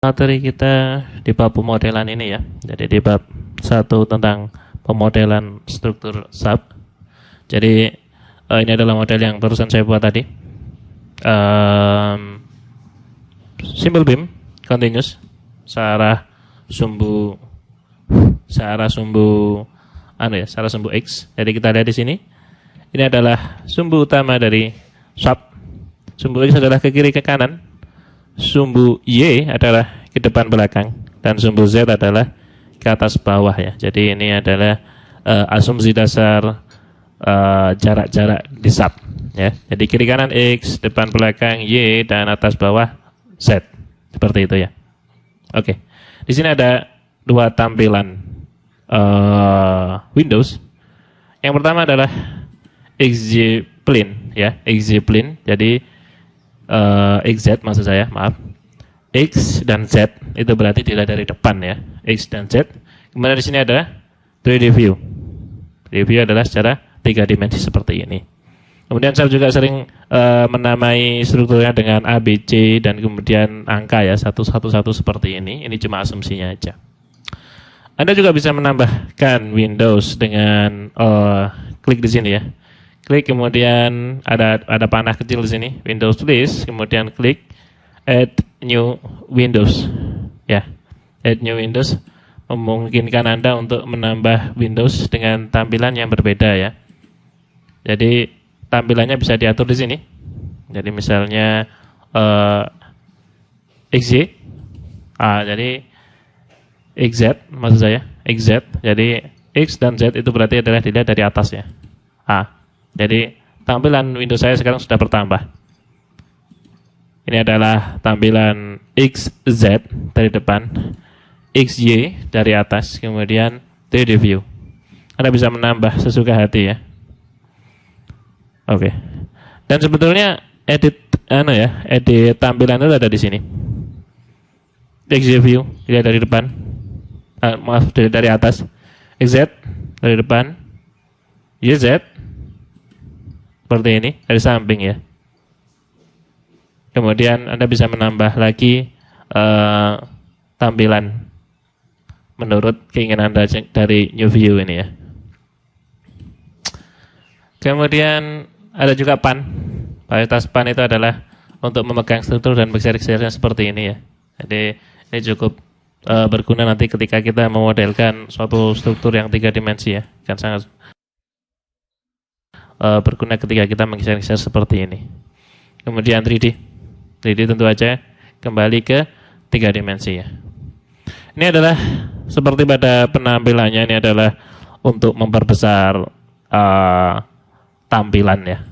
Materi kita di bab pemodelan ini ya. Jadi di bab 1 tentang pemodelan struktur sub. Jadi ini adalah model yang barusan saya buat tadi. Simple beam continuous searah sumbu X. Jadi kita lihat di sini. Ini adalah sumbu utama dari sub. Sumbu X adalah ke kiri ke kanan. Sumbu Y adalah ke depan belakang dan sumbu Z adalah ke atas bawah ya. Jadi ini adalah asumsi dasar jarak-jarak di sub ya. Jadi kiri kanan X, depan belakang Y dan atas bawah Z. Seperti itu ya. Oke. Di sini ada dua tampilan Windows. Yang pertama adalah XY plane ya, XY plane. Jadi XZ maksud saya, maaf. X dan Z itu berarti dilihat dari depan ya. X dan Z. Kemudian di sini ada 3D view. 3D view adalah secara 3 dimensi seperti ini. Kemudian saya juga sering menamai strukturnya dengan A, B, C dan kemudian angka ya, 111 seperti ini. Ini cuma asumsinya aja. Anda juga bisa menambahkan Windows dengan klik di sini ya. Klik kemudian ada panah kecil di sini, Windows List, kemudian klik Add New Windows. Ya, Add New Windows memungkinkan Anda untuk menambah Windows dengan tampilan yang berbeda ya. Jadi tampilannya bisa diatur di sini. Jadi misalnya XY, jadi XZ maksud saya, XZ. Jadi X dan Z itu berarti adalah dilihat dari atas ya. Jadi tampilan Windows saya sekarang sudah bertambah. Ini adalah tampilan XZ dari depan, XY dari atas, kemudian 3D view. Anda bisa menambah sesuka hati ya. Oke. Dan sebetulnya edit tampilan itu ada di sini. XY view dilihat dari depan. Dari atas. XZ dari depan. YZ seperti ini dari samping ya. Kemudian Anda bisa menambah lagi tampilan menurut keinginan Anda dari new view ini ya. Kemudian ada juga pan. Varietas pan itu adalah untuk memegang struktur dan bergeser-gesernya seperti ini ya. Jadi ini cukup berguna nanti ketika kita memodelkan suatu struktur yang 3 dimensi ya. Kan sangat berguna ketika kita menggeser-geser seperti ini. Kemudian 3D tentu aja kembali ke 3 dimensi ya. Ini adalah seperti pada penampilannya, ini adalah untuk memperbesar tampilan ya.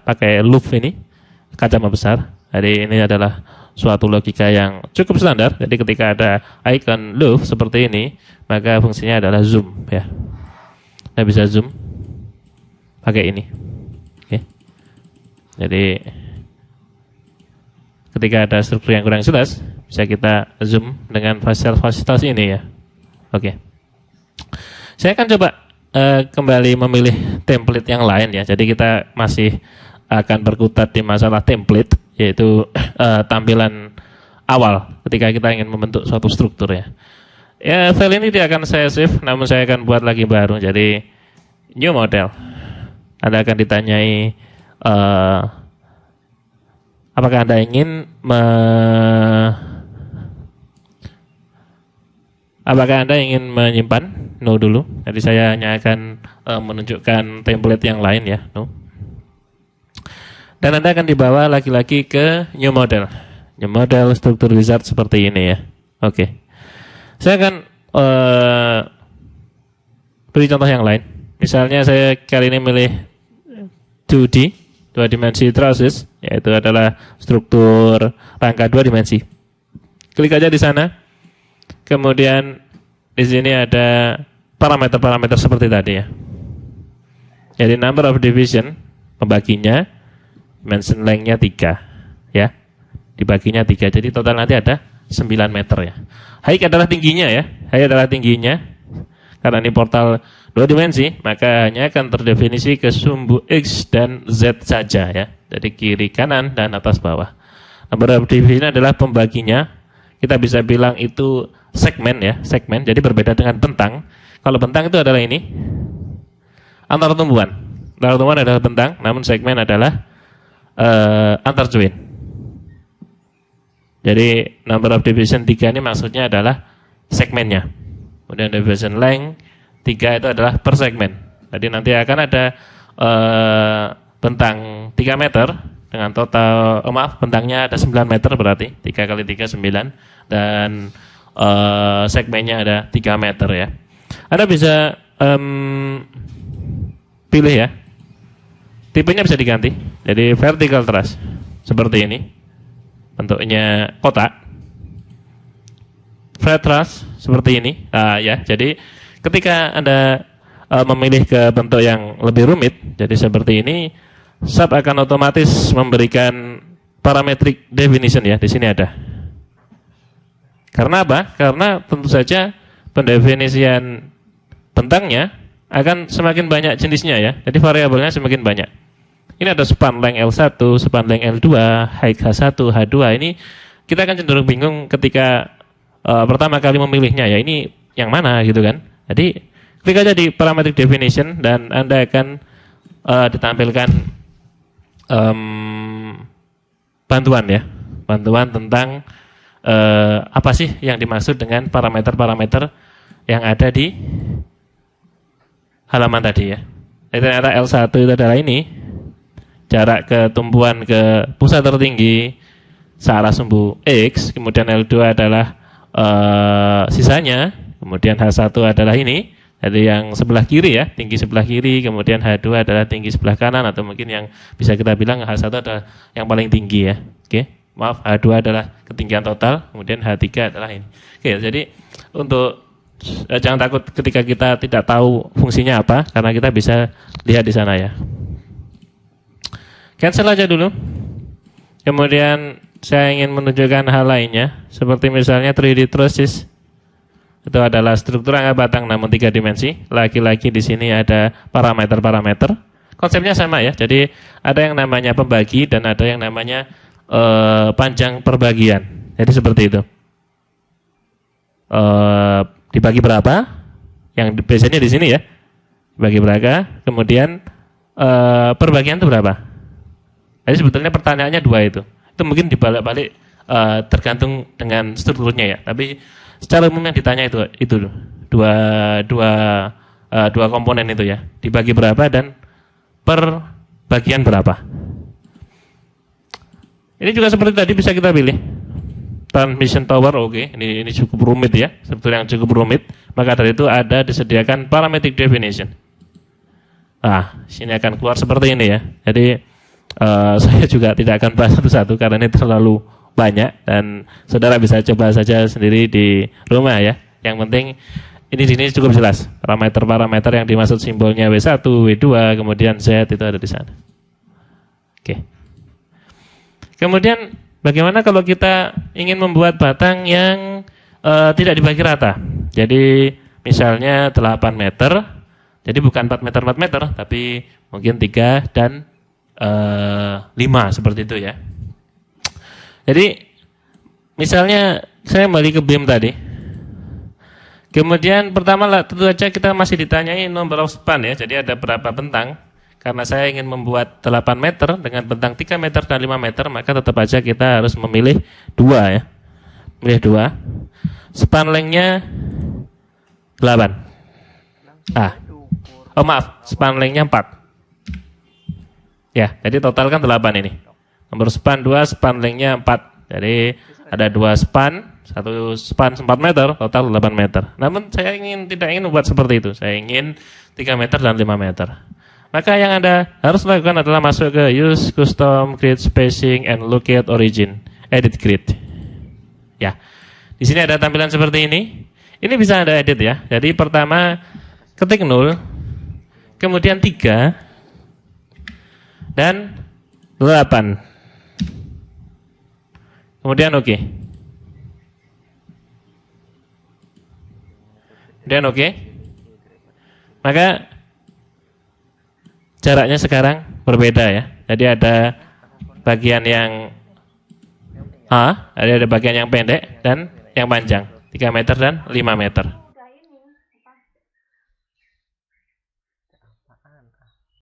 Pakai loupe ini, kacamata besar. Jadi ini adalah suatu logika yang cukup standar. Jadi ketika ada icon loupe seperti ini, maka fungsinya adalah zoom ya. Kita bisa zoom pakai ini. Oke. Jadi ketika ada struktur yang kurang jelas, bisa kita zoom dengan fasilitas ini ya. Oke. Saya akan coba kembali memilih template yang lain ya. Jadi kita masih akan berkutat di masalah template, yaitu tampilan awal ketika kita ingin membentuk suatu struktur ya. Ya, file ini tidak akan saya save, namun saya akan buat lagi baru. Jadi new model. Anda akan ditanyai apakah Anda ingin menyimpan? No dulu. Jadi saya hanya akan menunjukkan template yang lain ya. No. Dan Anda akan dibawa lagi-lagi ke new model. New model struktur wizard seperti ini ya. Oke. Saya akan beri contoh yang lain. Misalnya saya kali ini milih 2D, 2 dimensi trusses, yaitu adalah struktur rangka 2 dimensi. Klik aja di sana. Kemudian di sini ada parameter-parameter seperti tadi ya. Jadi number of division, pembaginya, dimension length-nya 3 ya. Dibaginya 3. Jadi total nanti ada 9 meter ya. Height adalah tingginya ya. Height adalah tingginya. Karena ini portal 2 dimensi, maka hanya akan terdefinisi ke sumbu X dan Z saja ya. Jadi kiri, kanan, dan atas bawah. Number of division adalah pembaginya. kita bisa bilang itu segmen ya, segmen. Jadi berbeda dengan bentang. Kalau bentang itu adalah ini antar tumbuhan. Antar tumbuhan adalah bentang, namun segmen adalah antar join. Jadi number of division 3 ini maksudnya adalah segmennya. Kemudian division length 3 itu adalah per segmen. Jadi nanti akan ada bentang 3 meter dengan total, bentangnya ada 9 meter berarti 3 kali 3 9 dan segmennya ada 3 meter ya. Anda bisa pilih ya. Tipenya bisa diganti. Jadi vertical truss seperti ini. Bentuknya kotak. Flat truss seperti ini. Nah, ya, jadi ketika Anda memilih ke bentuk yang lebih rumit, jadi seperti ini, SAP akan otomatis memberikan parametric definition ya, di sini ada. Karena apa? Karena tentu saja pendefinisian bentangnya akan semakin banyak jenisnya ya. Jadi variabelnya semakin banyak. Ini ada span length L1, span length L2, height H1, H2. Ini kita akan cenderung bingung ketika pertama kali memilihnya ya. Ini yang mana gitu kan. Jadi klik aja di parametric definition dan Anda akan ditampilkan bantuan ya. Bantuan tentang apa sih yang dimaksud dengan parameter-parameter yang ada di halaman tadi ya. Jadi ternyata L1 itu adalah ini, jarak ke tumbuhan ke pusat tertinggi searah sumbu X, kemudian L2 adalah sisanya, kemudian H1 adalah ini, jadi yang sebelah kiri ya, tinggi sebelah kiri, kemudian H2 adalah tinggi sebelah kanan, atau mungkin yang bisa kita bilang H1 adalah yang paling tinggi ya. Oke, maaf, H2 adalah ketinggian total, kemudian H3 adalah ini. Oke, jadi untuk jangan takut ketika kita tidak tahu fungsinya apa, karena kita bisa lihat di sana ya. Cancel aja dulu. Kemudian saya ingin menunjukkan hal lainnya, seperti misalnya 3D trusses. Itu adalah struktur angka batang namun 3 dimensi. Lagi-lagi di sini ada parameter-parameter. Konsepnya sama ya. Jadi ada yang namanya pembagi dan ada yang namanya panjang perbagian. Jadi seperti itu. Dibagi berapa? Yang biasanya di sini ya. Dibagi berapa? Kemudian perbagian itu berapa? Jadi sebetulnya pertanyaannya dua itu. Itu mungkin dibalik-balik tergantung dengan strukturnya ya. Tapi secara umum yang ditanya itu dua komponen itu ya. Dibagi berapa dan per bagian berapa. Ini juga seperti tadi bisa kita pilih. Transmission tower, oke. Ini cukup rumit ya. Struktur yang cukup rumit. Maka dari itu ada disediakan parametric definition. Nah, sini akan keluar seperti ini ya. Jadi saya juga tidak akan bahas satu-satu karena ini terlalu banyak dan saudara bisa coba saja sendiri di rumah ya. Yang penting ini di sini cukup jelas parameter-parameter yang dimaksud simbolnya W1, W2, kemudian Z itu ada di sana. Oke. Kemudian bagaimana kalau kita ingin membuat batang yang tidak dibagi rata? Jadi misalnya 8 meter, jadi bukan 4 meter 4 meter, tapi mungkin 3 dan 5 seperti itu ya. Jadi misalnya saya kembali ke BIM tadi. Kemudian pertama tentu saja kita masih ditanyai number of span ya. Jadi ada berapa bentang. Karena saya ingin membuat 8 meter dengan bentang 3 meter dan 5 meter, maka tetap aja kita harus memilih 2 ya. Memilih 2. Span length-nya 8. Maaf, span length-nya 4. Ya, jadi total kan 8 ini. Nomor span 2, span length-nya 4. Jadi ada 2 span, 1 span 4 meter, total 8 meter. Namun saya tidak ingin membuat seperti itu. Saya ingin 3 meter dan 5 meter. Maka yang Anda harus lakukan adalah masuk ke Use Custom Grid Spacing and Locate Origin, Edit Grid. Ya, di sini ada tampilan seperti ini. Ini bisa Anda edit ya. Jadi pertama ketik 0, kemudian 3 dan 8. Kemudian oke. Kemudian oke. Maka jaraknya sekarang berbeda ya. Jadi ada bagian yang Ada bagian yang pendek dan yang panjang. 3 meter dan 5 meter.